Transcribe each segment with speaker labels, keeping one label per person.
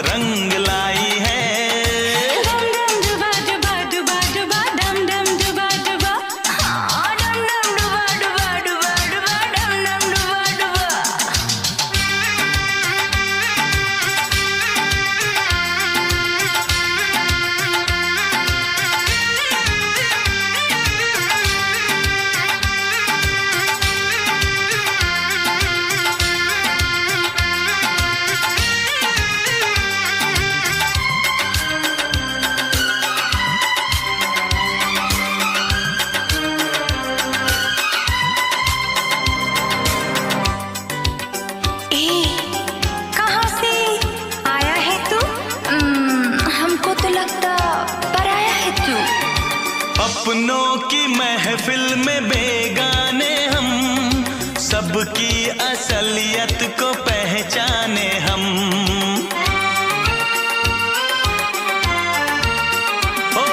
Speaker 1: रंग लाई है। अपनों की महफिल में बेगाने हम, सबकी असलियत को पहचाने हम। ओ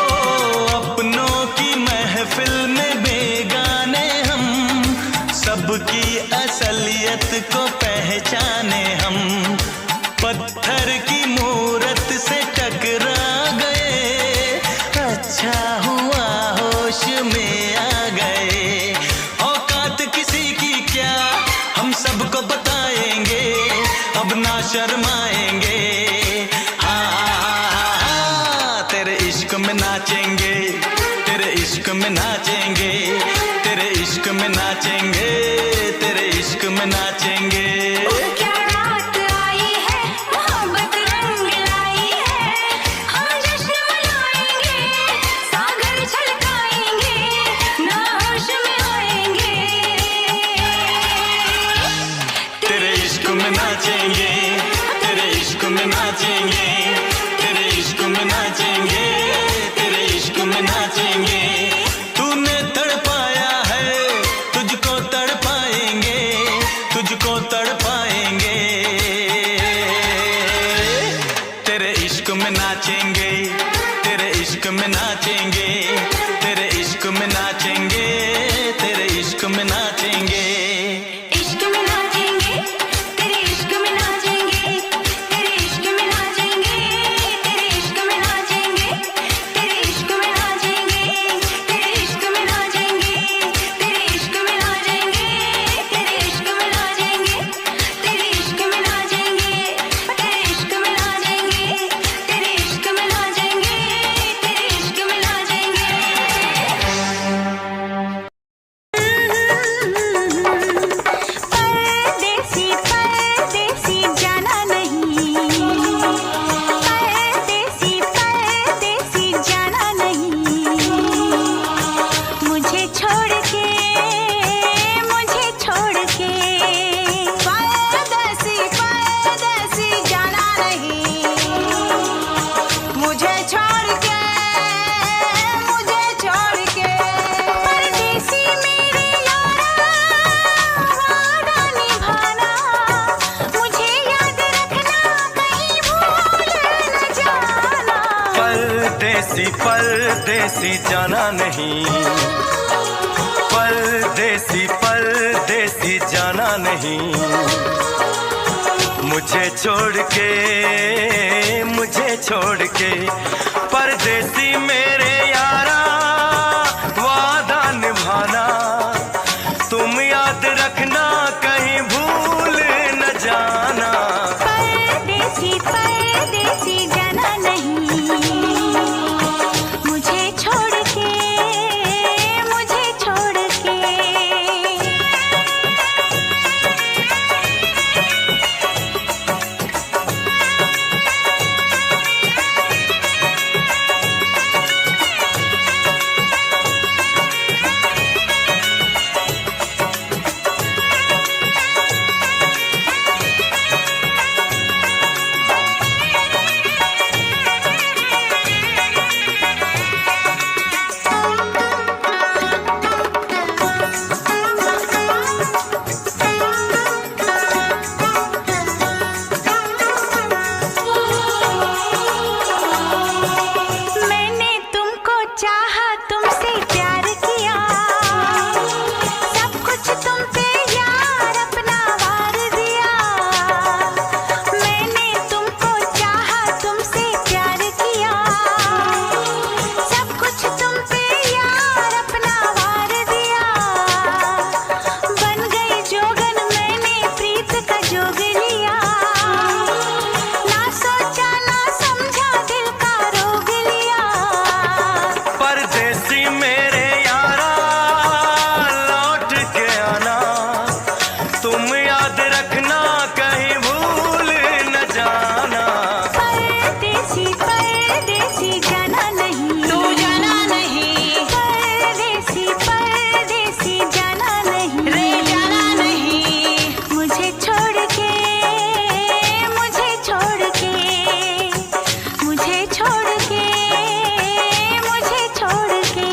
Speaker 1: अपनों की महफिल में बेगाने हम, सबकी असलियत को पहचाने हम। पत्थर की मूरत से टकरा गए, अच्छा हुआ होश में आ गए। औकात किसी की क्या हम सबको बताएंगे, अब ना शर्माएंगे। हाँ तेरे इश्क में नाचेंगे, तेरे इश्क में नाचेंगे, तेरे इश्क में नाचेंगे, तेरे इश्क में नाचेंगे। नाचेंगे तेरे इश्क में नाचेंगे, तेरे इश्क में नाचेंगे, तेरे इश्क में नाचेंगे। तूने तड़पाया है तुझको तड़पाएंगे, तुझको तड़पाएंगे। तेरे इश्क में नाचेंगे, तेरे इश्क में नाचेंगे, तेरे इश्क में नाचेंगे, तेरे इश्क में नाचेंगे।
Speaker 2: परदेसी जाना नहीं, परदेसी परदेसी जाना नहीं। मुझे छोड़ के परदेसी मेरे यारा, वादा निभाना तुम याद रखना, कहीं भूल न जाना।
Speaker 3: परदेसी परदेसी जाना नहीं,
Speaker 2: याद रखना कहीं भूल न जाना।
Speaker 3: परदेसी परदेसी जाना नहीं,
Speaker 4: तू जाना नहीं,
Speaker 3: परदेसी परदेसी जाना नहीं,
Speaker 4: रे जाना नहीं,
Speaker 3: मुझे छोड़ के मुझे छोड़ के मुझे छोड़ के मुझे छोड़ के।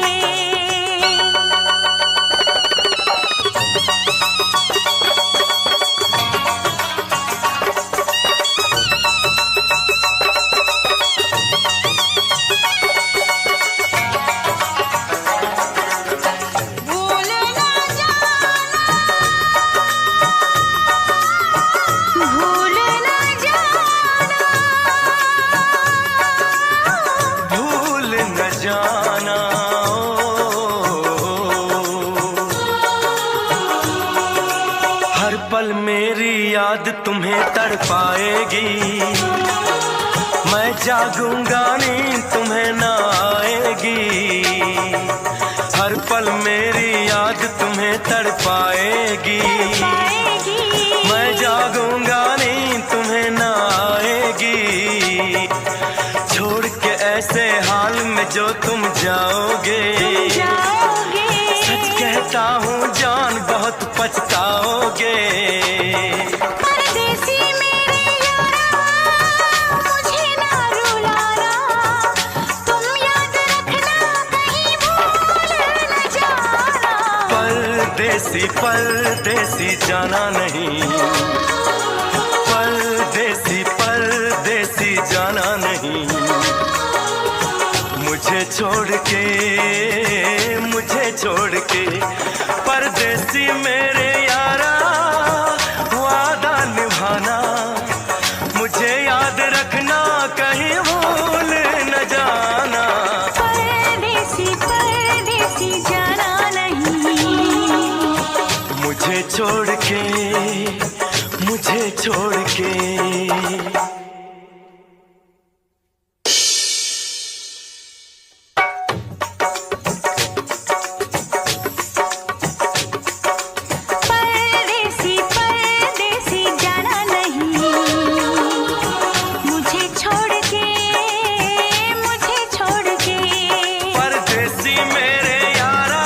Speaker 4: भूल ना जाना,
Speaker 3: भूल न जाना,
Speaker 2: भूल न जाना। हर पल मेरी याद तुम्हें तड़पाएगी, मैं जागूंगा नींद तुम्हें ना आएगी। हर पल मेरी याद तुम्हें तड़पाएगी,
Speaker 3: पाएगी
Speaker 2: मैं जागूंगा नींद तुम्हें ना आएगी। छोड़ के ऐसे हाल में जो तुम जाओगे,
Speaker 3: जाओगे।
Speaker 2: सच कहता हूँ जान बहुत पछताओगे।
Speaker 3: परदेसी मेरे यारा, मुझे ना रुलाना, तुम याद रखना कहीं भूल न जाना।
Speaker 2: परदेसी परदेसी जाना नहीं, परदेसी परदेसी जाना नहीं। मुझे छोड़ के परदेसी मेरे यारा, वादा निभाना, मुझे याद रखना कहीं भूल न जाना।
Speaker 3: परदेसी परदेसी जाना नहीं,
Speaker 2: मुझे छोड़ के
Speaker 3: परदेसी परदेसी जाना नहीं, मुझे छोड़ के
Speaker 2: परदेसी मेरे यारा,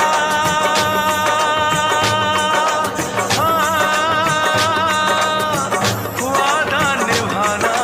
Speaker 2: वादा निभाना,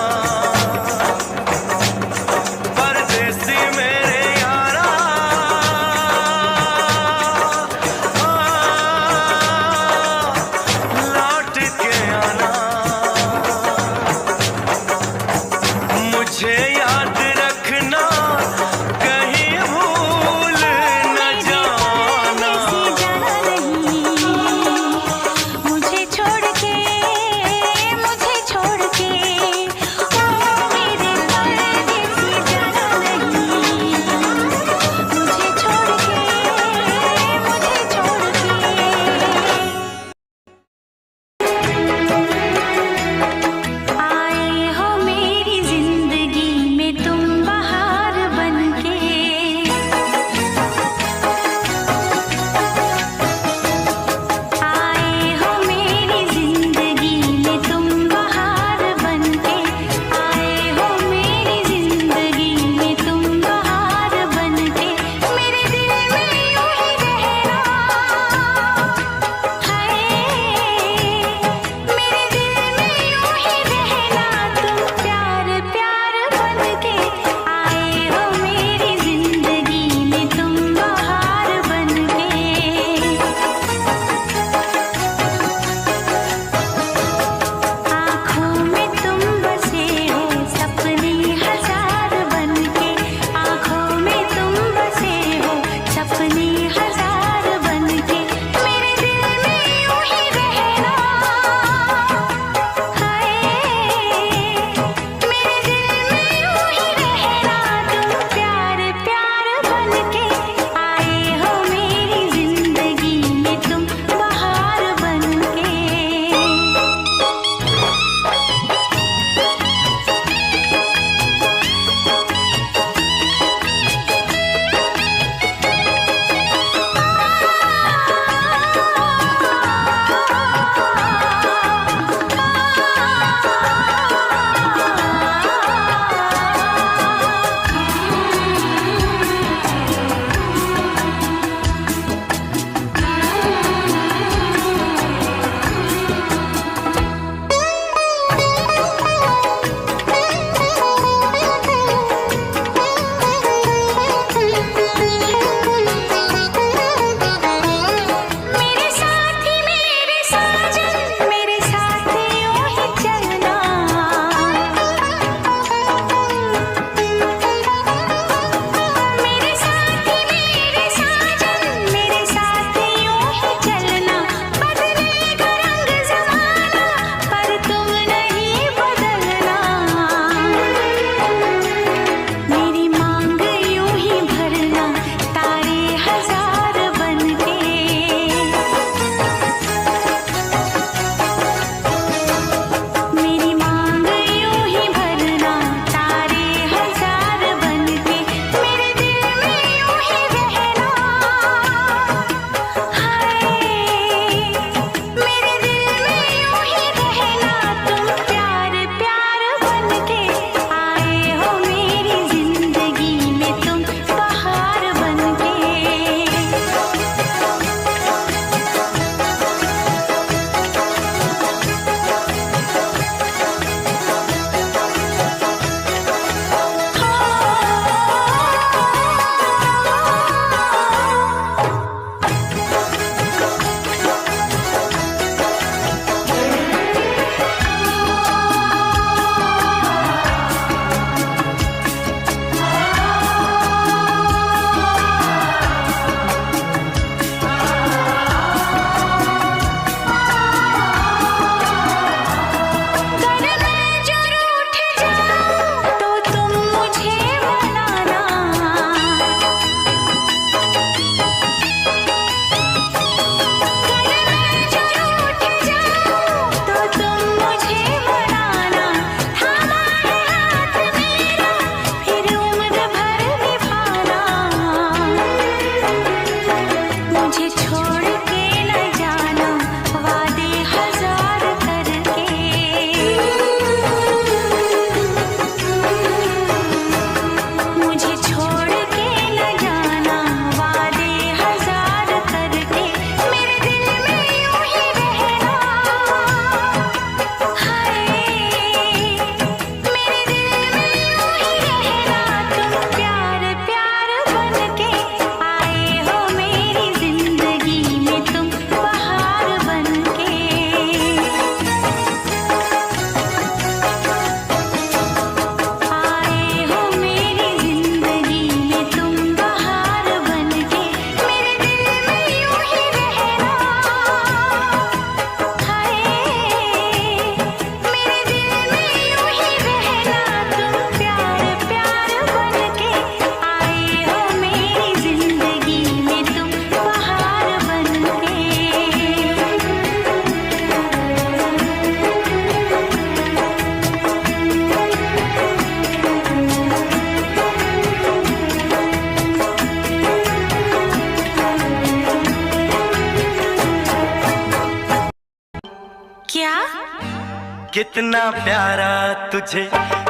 Speaker 2: कितना प्यारा तुझे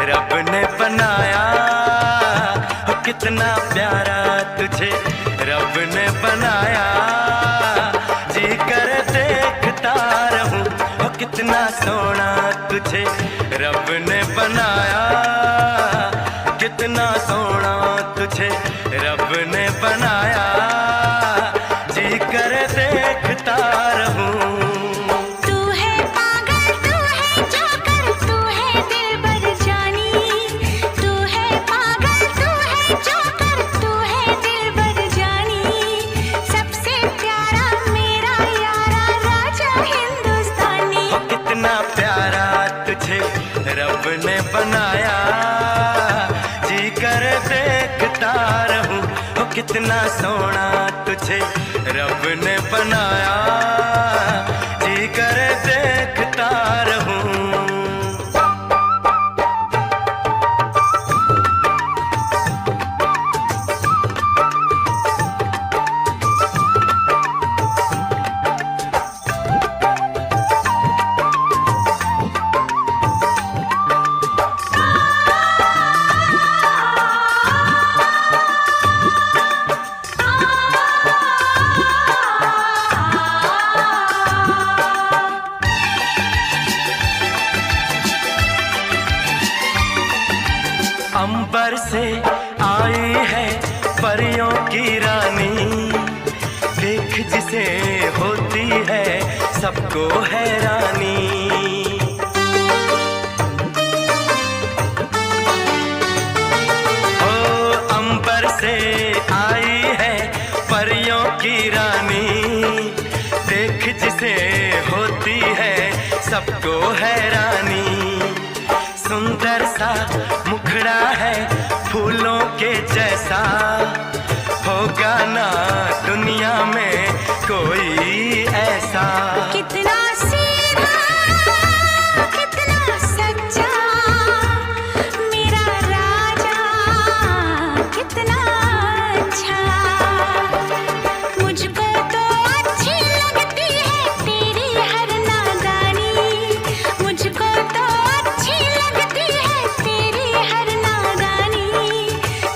Speaker 2: रब ने बनाया, हो कितना प्यारा तुझे रब ने बनाया। जी कर देखता रहूं, हो कितना सोना तुझे रब ने बनाया। कितना सोना तुझे रब ने बनाया। जी कर देखता रहूं।
Speaker 3: तू है पागल, तू है जोकर, तू है दिलबर जानी। तू है पागल, तू है जोकर, तू है दिलबर जानी। सबसे प्यारा मेरा यारा राजा हिंदुस्तानी।
Speaker 2: हो कितना प्यारा तुझे रब ने बनाया। जी कर देखता रहूं, हो कितना सोना तुझे रब ने बनाया। जी कर देखता रहूं। अंबर से आई है परियों की रानी, देख जिसे होती है सबको हैरानी। ओ अंबर से आई है परियों की रानी, देख जिसे होती है सबको हैरानी। सुंदर सा मुखड़ा है फूलों के जैसा, होगा ना दुनिया में कोई ऐसा।
Speaker 3: कितना सीधा, कितना सच्चा मेरा राजा, कितना अच्छा। मुझको तो अच्छी लगती है तेरी हर नादानी। मुझको तो अच्छी लगती है तेरी हर नादानी।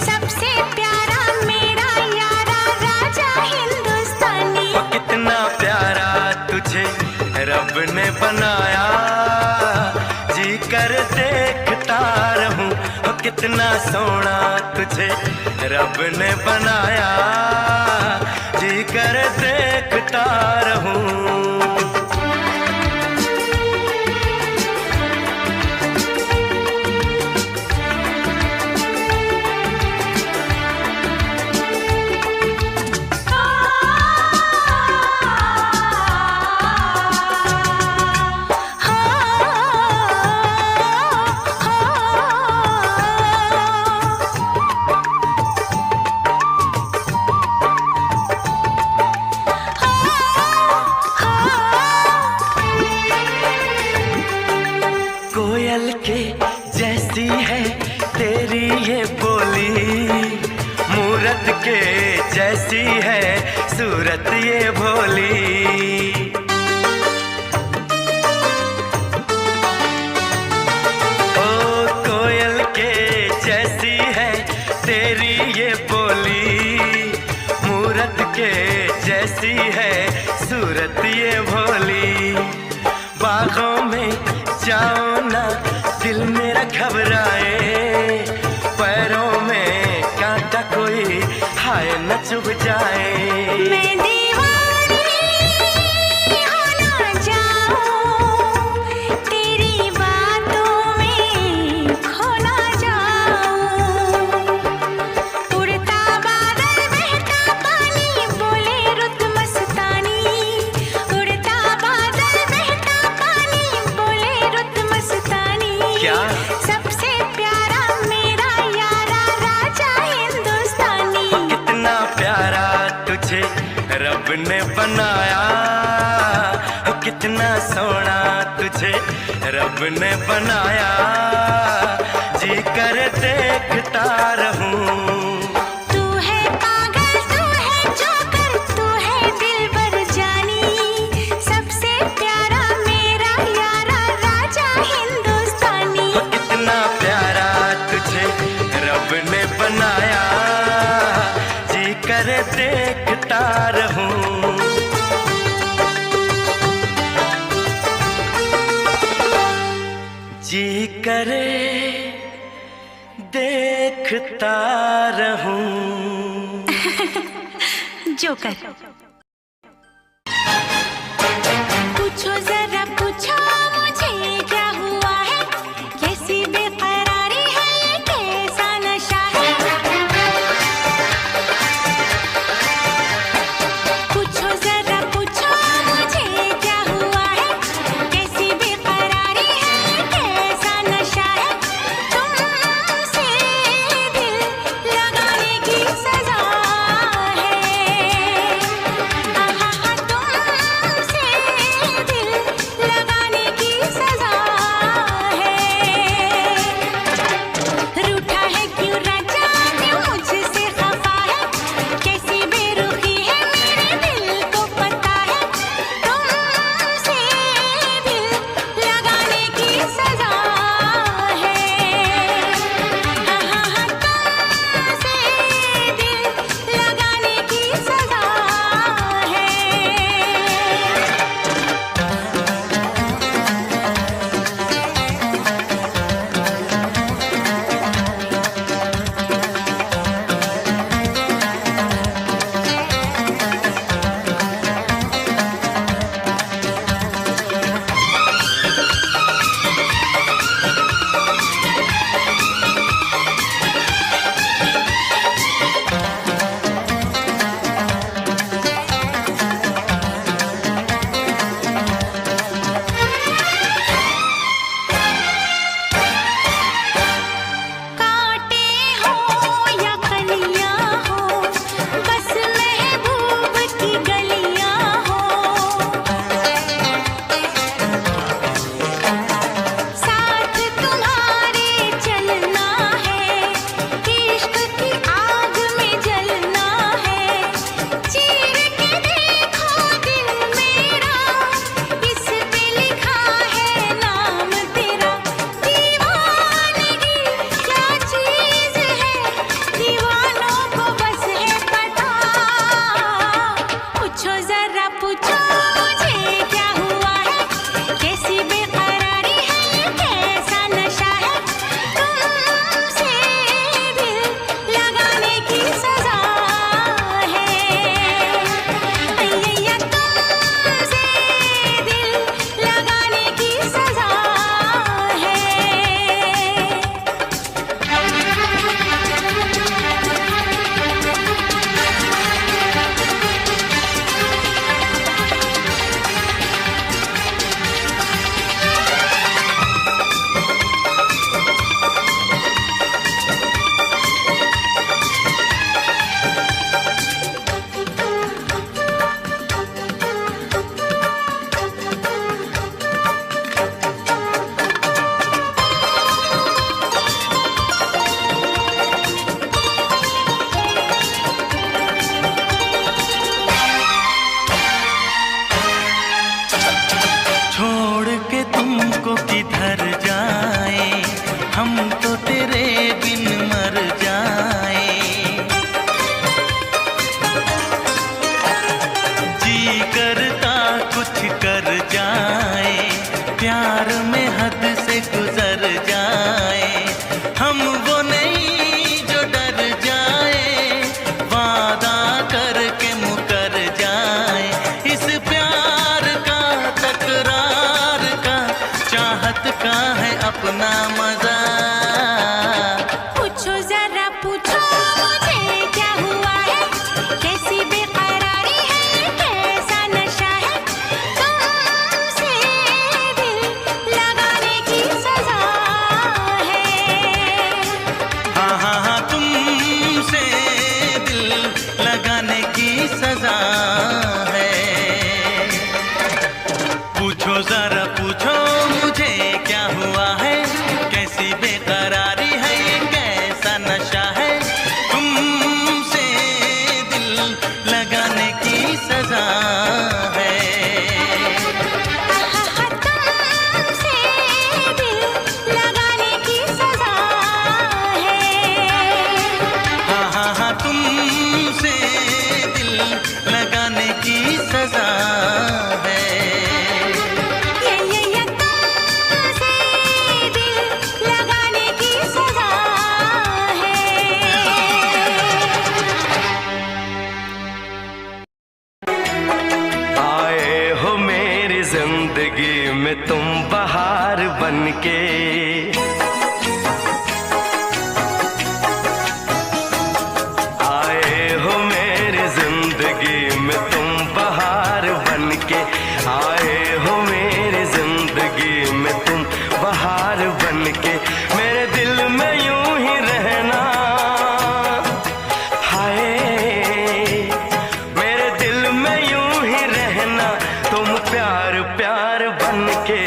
Speaker 3: सबसे प्यारा मेरा यारा राजा हिंदुस्तानी।
Speaker 2: ओ कितना प्यारा तुझे रब ने बनाया। जी कर देखता रहूं, ओ कितना सोना तुझे रब ने बनाया। जी कर देखता रहूं। कोयल के जैसी है तेरी ये बोली, मूरत के जैसी है सूरत ये भोली। ओ कोयल के जैसी है तेरी ये बोली, मूरत के जैसी है सूरत ये भोली। बागों में जाओ ना दिल मेरा घबराए, पैरों में कांटा कोई हाय न चुभ जाए।
Speaker 3: मैं दीवानी हो ना जाऊं, तेरी बातों में खो ना जाऊं। उड़ता बादल बहता पानी बोले रुत मस्तानी। उड़ता बादल बहता पानी बोले रुत मस्तानी।
Speaker 2: क्या?
Speaker 3: सबसे प्यारा मेरा यारा राजा हिंदुस्तानी।
Speaker 2: ओ कितना प्यारा तुझे रब ने बनाया। ओ कितना सोना तुझे रब ने बनाया। जी कर देखता रहूं।
Speaker 3: तू है पागल, तू है जोकर, तू है दिलबर जानी। सबसे प्यारा मेरा यारा
Speaker 2: जी करे देखता रहूं।
Speaker 3: जोकर। पूछो जरा पूछो मुझे क्या हुआ है, कैसी बेकरारी है, ये कैसा नशा है। पूछो जरा पूछो मुझे क्या हुआ है, कैसी बेकरारी है, ये कैसा नशा है। तुमसे दिल लगाने की सजा है, आहा तुमसे दिल लगाने की सजा है। रूठा है क्यों राजा, क्यों मुझसे खफा है, कैसी बेरुखी है मेरे दिल को पता है। तुमसे दिल लगाने की सजा है, आहा तुमसे दिल लगाने की सजा है। कांटे हो या कलियां हो, बस महबूब की गलियां हो। साथ तुम्हारे चलना है, इश्क की आग में जलना है। चीर के देखो दिल मेरा, इस पे लिखा है नाम तेरा। दीवानगी क्या चीज है, दीवानों को बस है पता। पूछो जरा पूछो मुझे क्या हुआ है, कैसी बेकरारी है, ये कैसा नशा है। तुमसे दिल लगाने की सजा है, अय्या तुमसे दिल लगाने की सजा है।
Speaker 2: छोड़ के तुमको किधर जाए, हम तो तेरे बिन मर जाए। जी करता कुछ कर जाए, प्यार में हद से गुजर जाए। हम वो नहीं जो डर जाए, वादा करके मुकर जाए। इस प्यार का तकरार का चाहत का है अपना मजा।
Speaker 3: पूछो जरा पूछो मुझे क्या हुआ है, कैसी बेकरारी है, ये कैसा नशा है। तुमसे दिल लगाने की सजा है,
Speaker 2: हाँ हाँ हाँ तुमसे दिल लगाने की सजा है। पूछो जरा पूछो मुझे क्या हुआ है, कैसी बन के। आए हो मेरी जिंदगी में तुम बहार बन के, आए हो मेरी जिंदगी में तुम बहार बन के। मेरे दिल में यूं ही रहना, हाय मेरे दिल में यूं ही रहना, तुम प्यार प्यार बन के।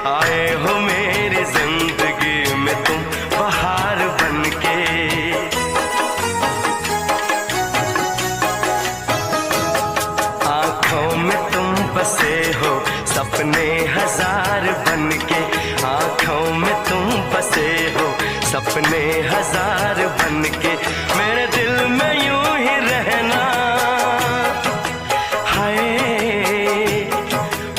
Speaker 2: आए हो मेरी जिंदगी में तुम बहार बन के। आंखों में तुम बसे हो सपने हजार बन के, आंखों में तुम बसे हो सपने हजार बन के। मेरे दिल में यूं ही रहना, हाय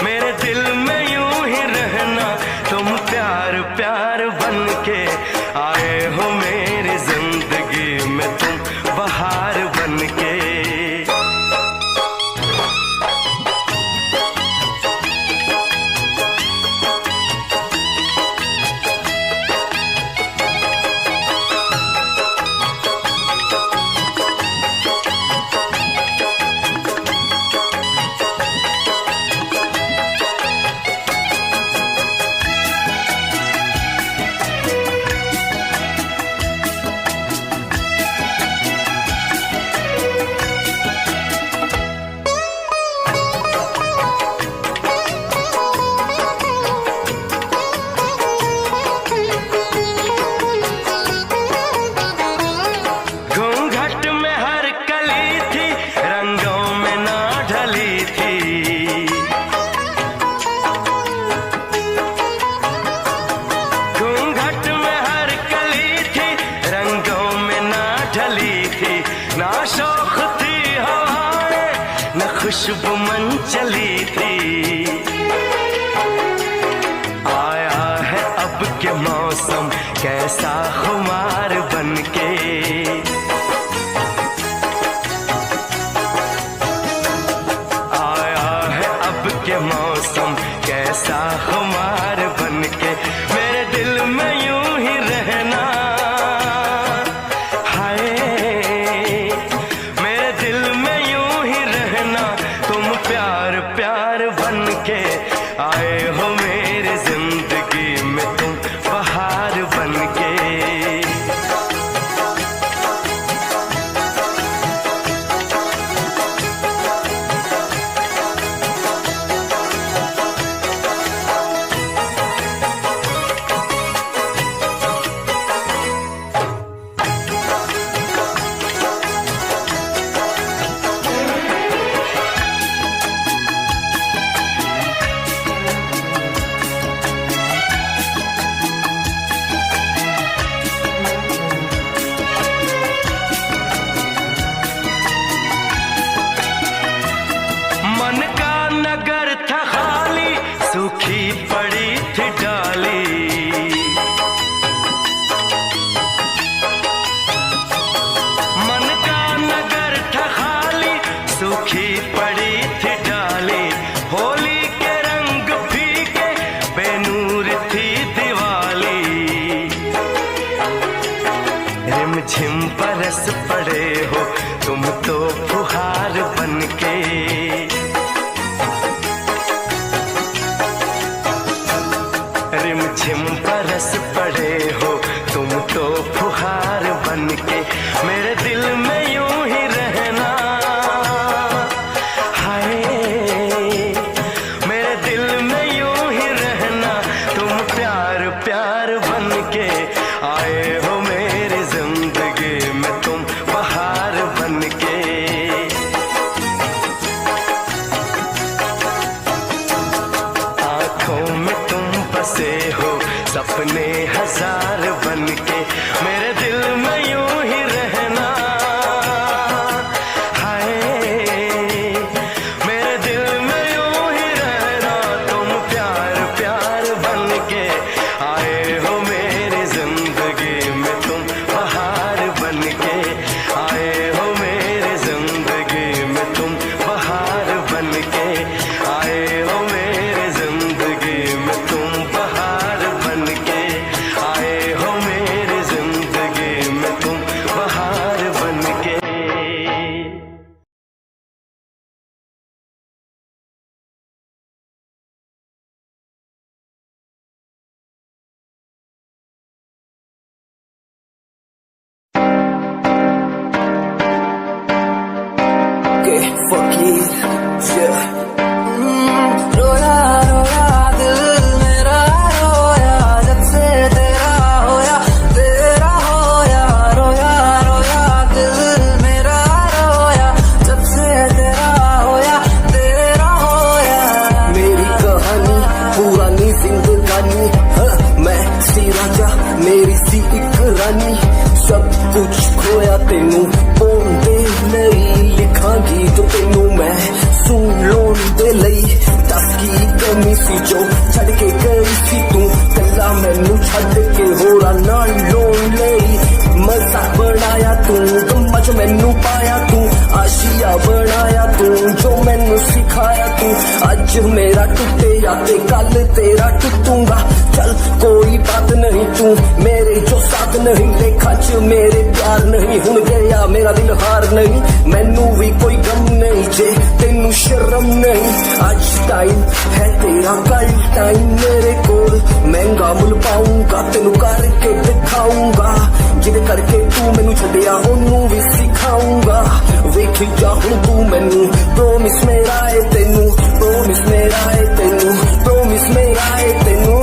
Speaker 2: मेरे दिल में यूं ही रहना, तुम प्यार प्यार बन के। आए हो मेरी जिंदगी में तुम बहार बन के। घूंघट में हर कली थी, रंगों में ना ढली थी। घूंघट में हर कली थी, रंगों में ना ढली थी। ना शौक थी हवाएं, न खुशबू मन चली थी। आया है अब के मौसम कैसा खुमार बन के। के मौसम कैसा खुमार बन के। मेरे दिल में यूं ही रहना, हाय मेरे दिल में यूं ही रहना, तुम प्यार प्यार बन के। आए हो मेरी जिंदगी में तुम बहार बन के। मन का नगर था खाली, सूखी पड़ी थी डाली। मन का नगर था खाली, सूखी पड़ी थी डाली। होली के रंग फीके, बेनूर थी दिवाली। रिमझिम बरस पड़े हो तुम तो फुहार बन के। रिमझिम बरस पड़े हो तुम तो फुहार बन के। मेरे दिल में यूं ही रहना, हाय मेरे दिल में यूं ही रहना, तुम प्यार प्यार बन के। आए हो मेरी जिंदगी में तुम बहार बन के। आंखों में तुम बसे हो सपने हजार बन के। मेरे दिल में यूं ही रहना, हाय मेरे दिल में यूं ही रहना, तुम प्यार प्यार बन के। आए हो मेरी जिंदगी में तुम बहार बन के। आए हो मेरी जिंदगी में तुम बहार बन के। आए हो मेरी जिंदगी में तुम बहार बन रोया रोया दिल मेरा रोया जब से तेरा होया रोया रोया दिल मेरा रोया जब से तेरा होया मेरी कहानी पुरानी जिंदगानी मैं सी राजा मेरी सी एक रानी सब कुछ खोया तेनू पोंदे नहीं लिखांगी जो तेनू मैं सुन लोन दे लई दस की कमी सी जो छड़ के गई सी तू कला मैनू छड़ के होरा नाल लोन लई मजा बनाया तू गम्मा जो मैनू पाया तू आशिया बनाया तू जो मैनू सिखाया तू अज मेरा टुटे या ते कल तेरा टुटूंगा चल कोई बात नहीं तू मेरे जो साथ नहीं लेखा च मेरे प्यार नहीं हुन गया मेरा दिल हार नहीं मैनू भी कोई गम नहीं जे तेनू शर्म नहीं आज टाइम है तेरा कल टाइम मेरे कोल महंगा मुल पाऊंगा तेनू करके दिखाऊंगा जिद करके तू मैनू छड्डिया ओनू भी सिखाऊंगा वेखी जा हुन तू मैनू प्रोमिस मेरा है तेनू प्रोमिस मेरा है तेनू प्रोमिस मेरा है तेनू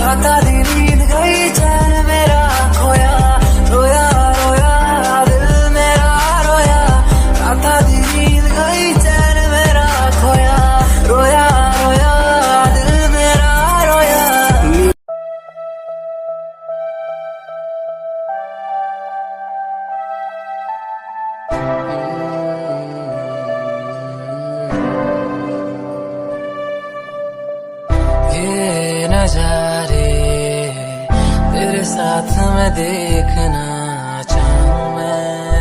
Speaker 2: राता दी नींद गई चैन मेरा खोया रोया रोया दिल मेरा रोया राता दी नींद गई चैन मेरा खोया रोया रोया दिल मेरा रोया ये नजारे तेरे साथ मैं देखना चाहूं मैं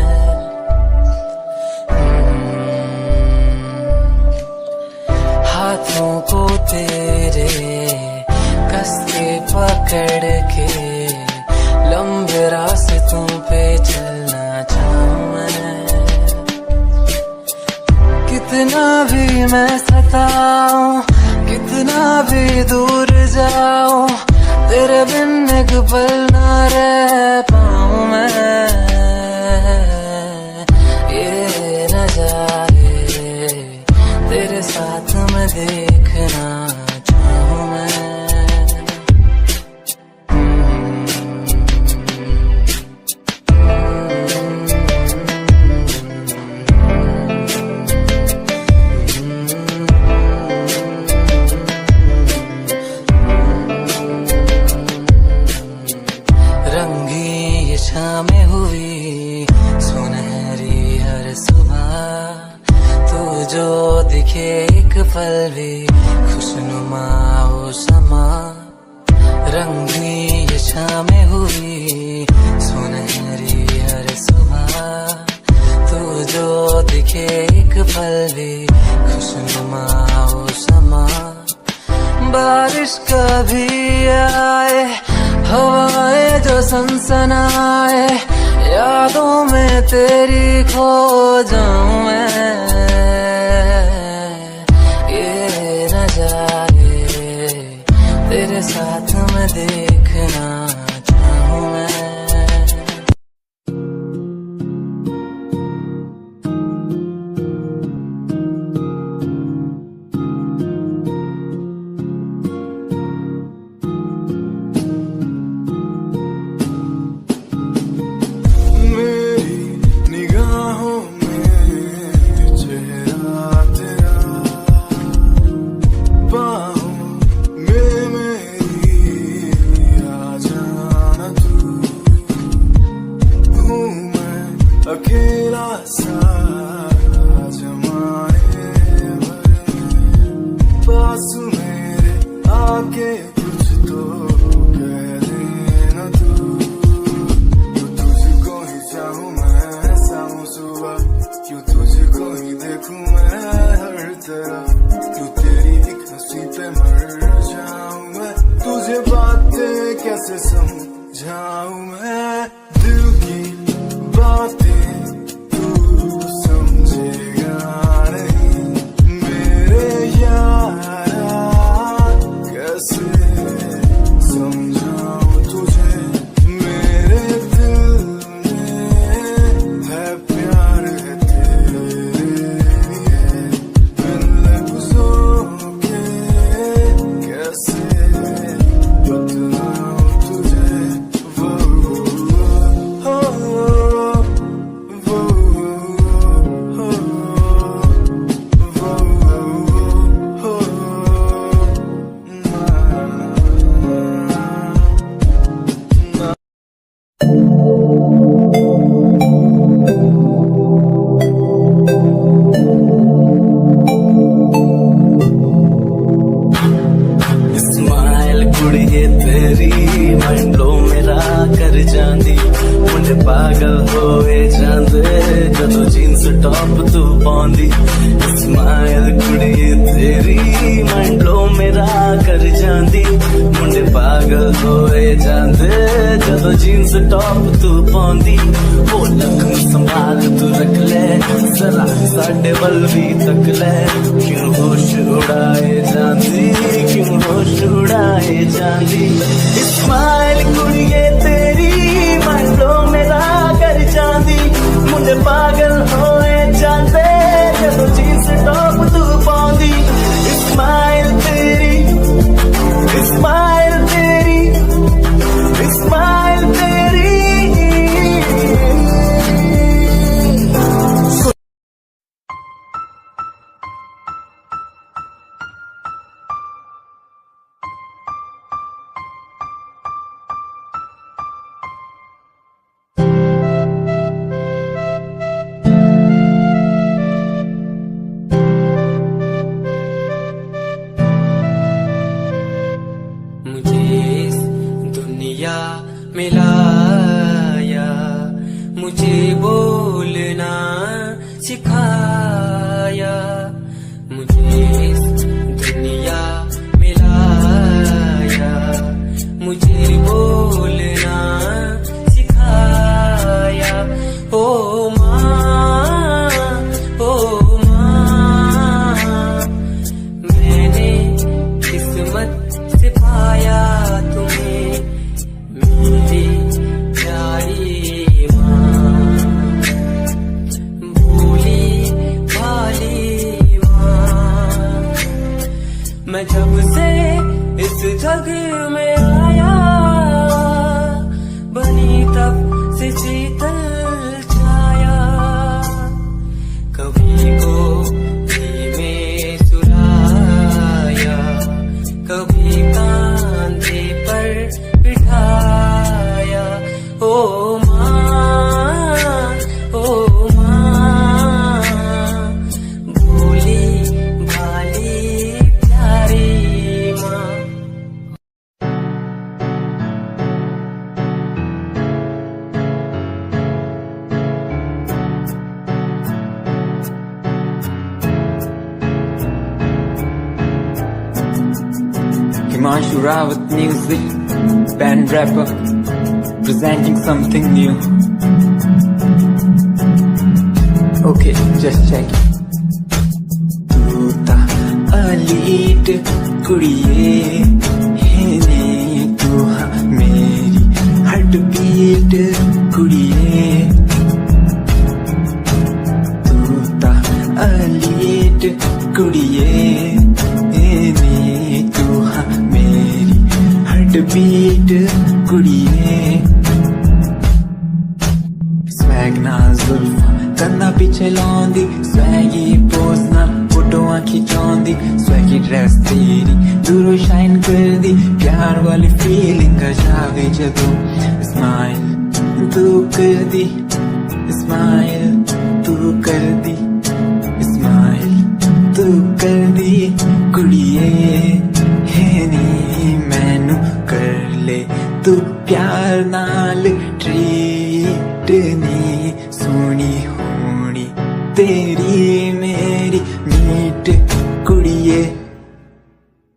Speaker 2: हाथों को तेरे कस के पकड़ के लंबे रास्तों पे चलना चाहूं मैं कितना भी मैं सताऊं कितना भी दूर जाऊं तेरे बिन एक पल ना रह पाऊं मैं ये नजारे तेरे साथ मैं देखना चाहूं मैं में हुई सुनहरी हर सुबह तू जो दिखे एक पल भी खुशनुमा हो समा रंगी ये शामें हुई सुनहरी हर सुबह तू जो दिखे एक पल भी खुशनुमा हो समा बारिश कभी आए हवाएं जो सनसनाए यादों में तेरी खो जाऊं मैं ये नजारे तेरे साथ मैं देखना चाहूं मैं अकेला सा जमाने पास मेरे आके कुछ तो कह देना तू तुझको ही चाहूं मैं शाम सुबह क्यों तुझको ही देखूं मैं हर तरह क्यों तेरी एक हंसी पे मर जाऊं मैं तुझे बातें कैसे समझाऊं मैं दिल की बातें मेरे यारा कैसे कुड़िए तेरी माइंड ब्लो मेरा कर जांदी मुंडे पागल होए जांदे जदों जीन्स टॉप तू पाउंदी स्माइल कुड़िए तेरी माइंड ब्लो मेरा कर जांदी मुंडे पागल होए जांदे जदों जीन्स टॉप तू पाउंदी ओ लख संभाल तू रख ले जरा साडे वल भी तक ले क्यों होश उड़ाए जांदी क्यों होश उड़ाए जांदी स्माइल कुड़िए तेरी माइंड ब्लो मेरा कर जांदी मुंडे पागल होए जांदे जदों जीन्स टॉप तू पाउंदी स्माइल तेरी स्माइल तेरी स्माइल तेरी
Speaker 5: मुझे इस दुनिया में लाया मुझे बोलना सिखाया मुझे इस दुनिया में लाया मुझे बोलना सिखाया ओ माँ मैंने किस्मत से पाया तुम्हें मेरी प्यारी माँ भोली भाली माँ मैं जब से इस जग में आया बनी तब से शीतल छाया कभी गोदी में सुलाया कभी कांधे पर बिठाया ओ माँ भोली भाली प्यारी माँ
Speaker 6: Himanshu Rawat music, band rapper, presenting something new. Okay, just check it. तू ता अलीट कुड़िए है नी तू हाँ मेरी हार्ट बीट कुड़िए तू ता अलीट कुड़िए तू हाँ मेरी हार्ट बीट कुड़िए स्वैग ना जुल्फा कन्ना पिछे लाउंदी स्वैगी पोज ना फोटोआं खिचाउंदी स्वैगी ड्रेस तेरी दूरों शाइन कर दी प्यार वाली फीलिंग आ जावे जदों स्माइल तू कर दी स्माइल तू कर दी स्माइल तू कर दी कुड़िए है नी मैनू कर ले तू प्यार नाल ट्रीट नी सोनी होनी तेरी मेरी मीट कुड़िए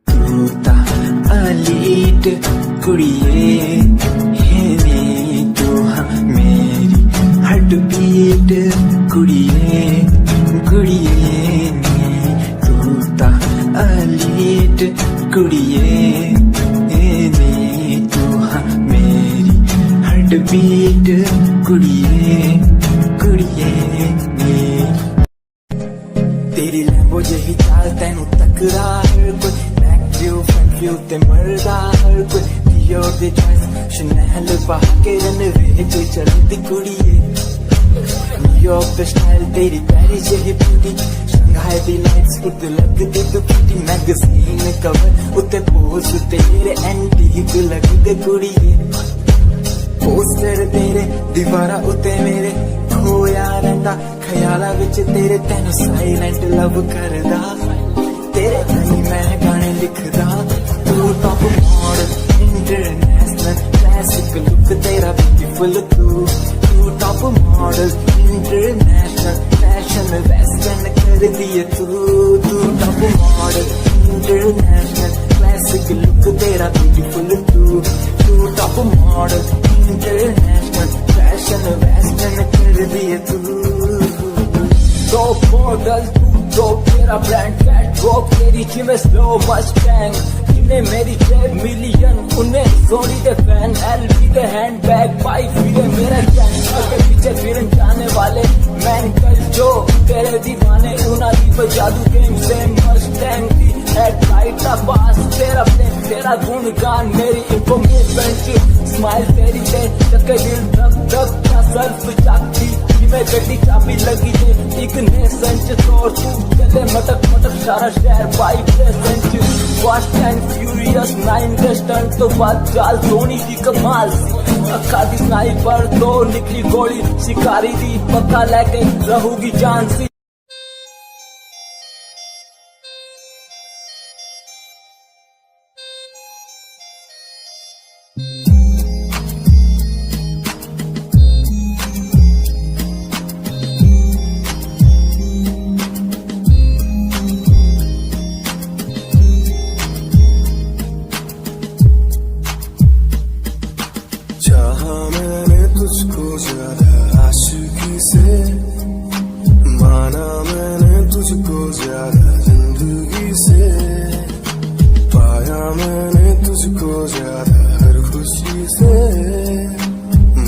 Speaker 6: तू ता अलीट कुड़िए है नी तू हाँ मेरी हार्ट बीट कुड़िए कुड़िए नी तू ता अलीट कुड़िए नी तू हाँ मेरी हार्ट बीट कुड़िए कुड़िए नी तेरी लैम्बो जही चाल तैनू तकदा हर कोई बैक व्यू फ्रंट व्यू ते मरदा हर कोई दियो दे चॉइस शनैल पहा के रन वे जो चलती कुड़िए न्यूयॉर्क दा स्टाइल तेरी प्यारी जही ब्यूटी शंघाई दी लाइट्स उत्ते लगदी दुपट्टी मैगजीन कवर उत्ते पोज तेरे एंटीक लगदे कुड़िए पोस्टर तेरे दीवारा उत्ते मेरे खोया रहिंदा ख्याला विच तेरे तैनू साइलेंट लव करदा तेरे ताईं मैं गाने लिखदा तू टॉप मॉडल ब्यूटीफुल तू top model international fashion western कर दिए तू top model international classic look तेरा ब्यूटीफुल तू top model international fashion western कर दिए तू दो मॉडल तो तेरा ब्रांड कैट वो तेरी जिम स्लो मस्टैंग जिन्हें मेरी 6 मिलियन उन्हें सोनी के फैन एलवी के हैंडबैग बाइक फिरे मेरा कैंसर के पीछे फिर जाने वाले मैन कल जो तेरे दीवाने उना दी जादू गेम से मस्टैंग की हेडलाइट का पास तेरा प्लेन तेरा गुणगान मेरी इंफॉर्मेशन स्माइल तेरी से चक्के दिल धक धक का सर्फ चाकती मैं गड्डी चाबी लगी थे एक ने संच तोड़ तू चले मटक मटक सारा शहर बाइक पे संच फास्ट एंड फ्यूरियस 9 स्टंट तो बात चाल धोनी की कमाल सी अक्का दी स्नाइपर तो निकली गोली शिकारी दी पक्का लेके रहूगी जान सी
Speaker 2: तुझको ज्यादा आशिकी से माना मैंने तुझको ज्यादा जिंदगी से पाया मैंने तुझको ज्यादा हर खुशी से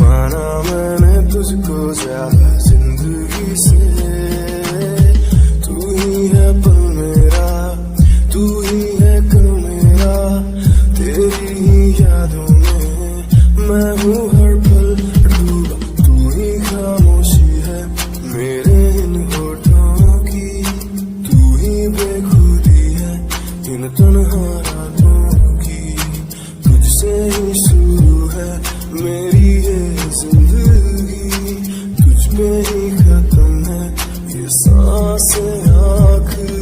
Speaker 2: माना मैंने तुझको ज्यादा जिंदगी से तू ही है पल मेरा तू ही है कल मेरा तेरी ही यादों में मैं हूँ हर पल डूबा तू ही खामोशी है मेरे इन होठों की तू ही बेखुदी है इन तन्हा रातों की तुझसे ही शुरू है मेरी ये जिंदगी तुझ पे ही खत्म है ये सांसें आखिरी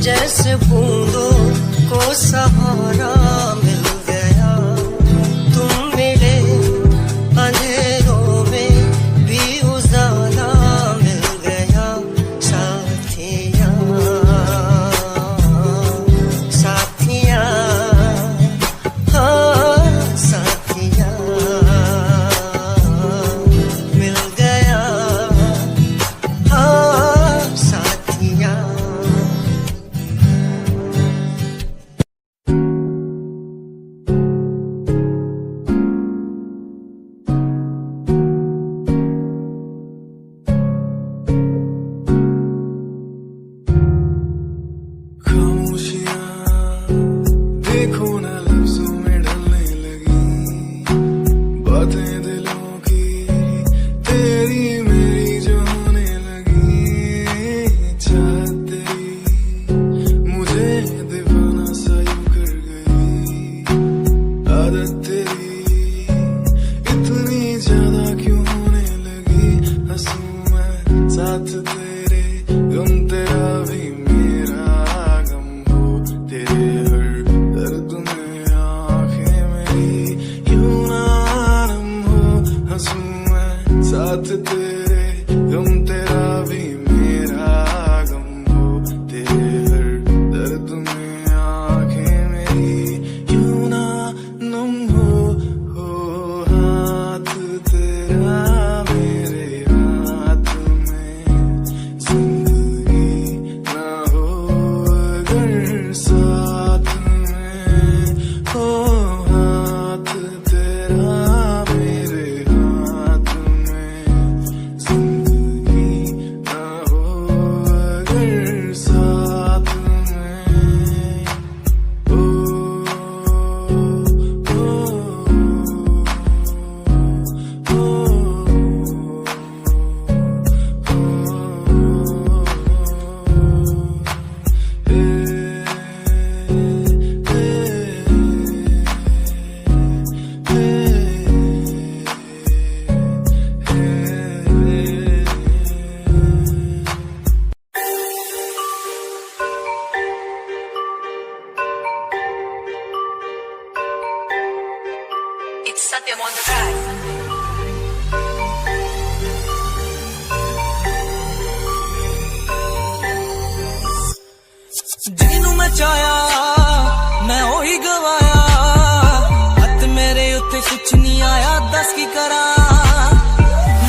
Speaker 7: जैसे बूंदों को सहारा मिल गया तुम मिले अंधेरों में भी उजाला मिल गया साथिया साथिया हाँ साथिया मिल गया हाँ साथिया
Speaker 5: Satyam on the track. ਜਿਹਨੂੰ ਮੈਂ ਚਾਹਿਆ ਮੈਂ ਉਹੀ ਗਵਾਇਆ ਹੱਥ ਮੇਰੇ ਉੱਤੇ ਕੁਛ ਨਹੀਂ ਆਇਆ ਦੱਸ ਕੀ ਕਰਾਂ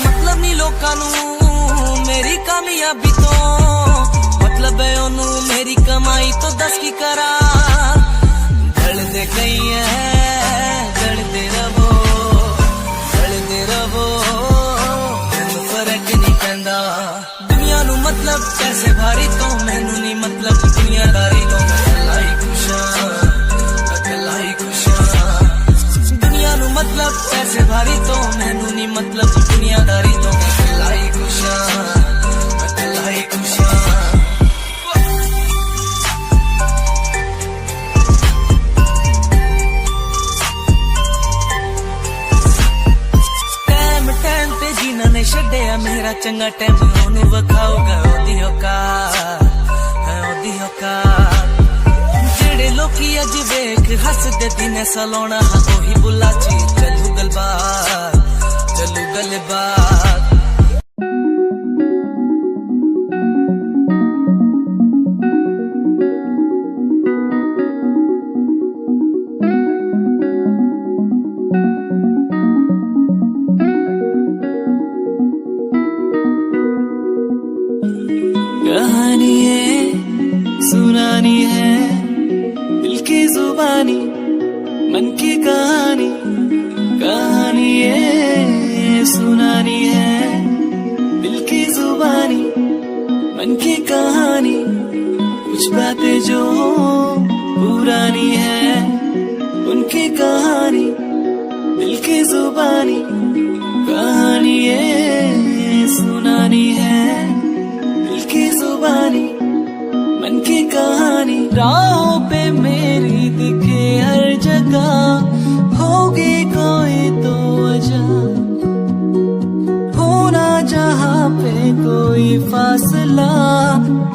Speaker 5: ਮਤਲਬ ਨਹੀਂ ਲੋਕਾਂ ਨੂੰ ਮੇਰੀ ਕਾਮਯਾਬੀ ਤੋਂ ਮਤਲਬ ਹੈ ਉਹਨੂੰ ਮੇਰੀ ਕਮਾਈ ਤੋਂ ਦੱਸ ਕੀ ਕਰਾਂ ਢਲਦੇ ਗਈ ਹੈ ਢਲਦੇ ਰਵੋ ਮੈਨੂੰ ਫਰਕ ਨਹੀਂ ਪੈਂਦਾ ਦੁਨੀਆ ਨੂੰ ਮਤਲਬ ਪੈਸੇ ਭਾਰੀ ਤੋਂ ਮੈਨੂੰ ਨਹੀਂ ਮਤਲਬ ਦੁਨੀਆਦਾਰੀ ਤੋਂ ਮੈਂ ਇਕੱਲਾ ਹੀ ਖੁਸ਼ ਹਾਂ ਦੁਨੀਆ ਨੂੰ ਮਤਲਬ ਪੈਸੇ ਭਾਰੀ ਤੋਂ ਮੈਨੂੰ ਨਹੀਂ ਮਤਲਬ ਦੁਨੀਆਦਾਰੀ ਤੋਂ ਮੈਂ ਇਕੱਲਾ ਹੀ ਖੁਸ਼ ਹਾਂ ਟਾਈਮ ਤੇ ਜਿਨ੍ਹਾਂ ਨੇ ਛੱਡਿਆ ਮੇਰਾ ਚੰਗਾ ਟਾਈਮ ਉਹਨੂੰ ਵਿਖਾਊਗਾ ਉਹਦੀ ਔਕਾਤ ਜਿਹੜੇ ਲੋਕੀ ਅੱਜ ਵੇਖ ਹੱਸਦੇ ਦਿਨੇ ਸਲਾਉਣਾ ਉਹੀ ਬੁੱਲਾ ਚੀ ਚੱਲੂ ਗੱਲਬਾਤ कहानी है सुनानी है दिल की जुबानी मन की कहानी है सुनानी है दिल की जुबानी मन की कहानी कुछ बातें जो पुरानी है उनकी कहानी दिल की जुबानी कहानी है सुनानी है की जुबानी मन की कहानी राहों पे मेरी दिखे हर जगह होगी कोई तो वजह होना जहाँ पे कोई फासला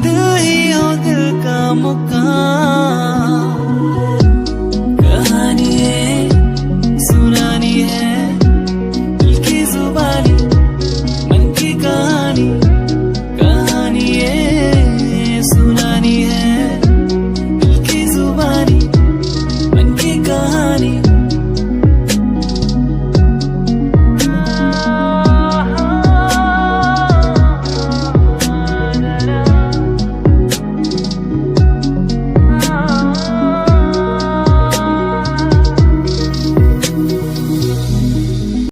Speaker 5: दिल ही हो दिल का मुकाम